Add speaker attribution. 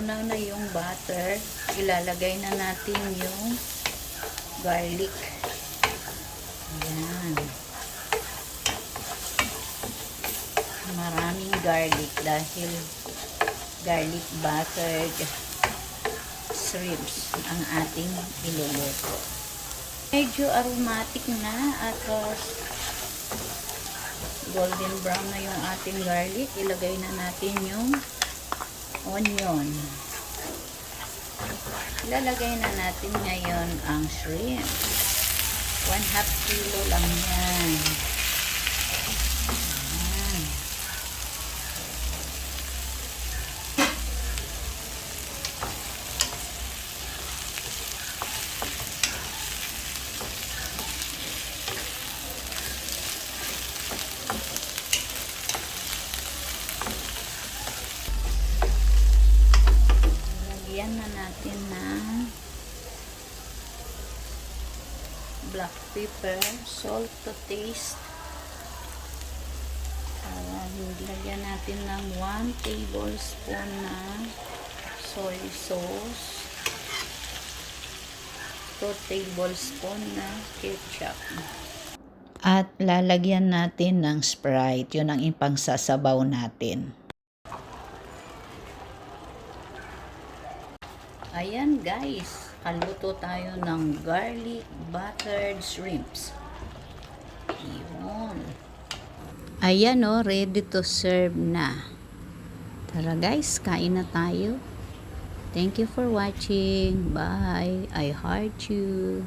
Speaker 1: nalunaw na yung butter, ilalagay na natin yung garlic. Ayan. Maraming garlic dahil garlic buttered shrimps ang ating iluluto. Medyo aromatic na at golden brown na yung ating garlic. Ilagay na natin yung onion. Ilalagay na natin ngayon ang shrimp. 1/2 kilo lang yan. Ayan. Lagyan na natin ng black pepper, salt to taste. Lagyan natin ng 1 tablespoon na soy sauce, 2 tablespoon na ketchup. At lalagyan natin ng Sprite. Yun ang ipangsasabaw natin. Ayan guys, kaluto tayo ng garlic buttered shrimps. Yun. Ayan o, ready to serve na. Tara guys, kain na tayo. Thank you for watching. Bye. I heart you.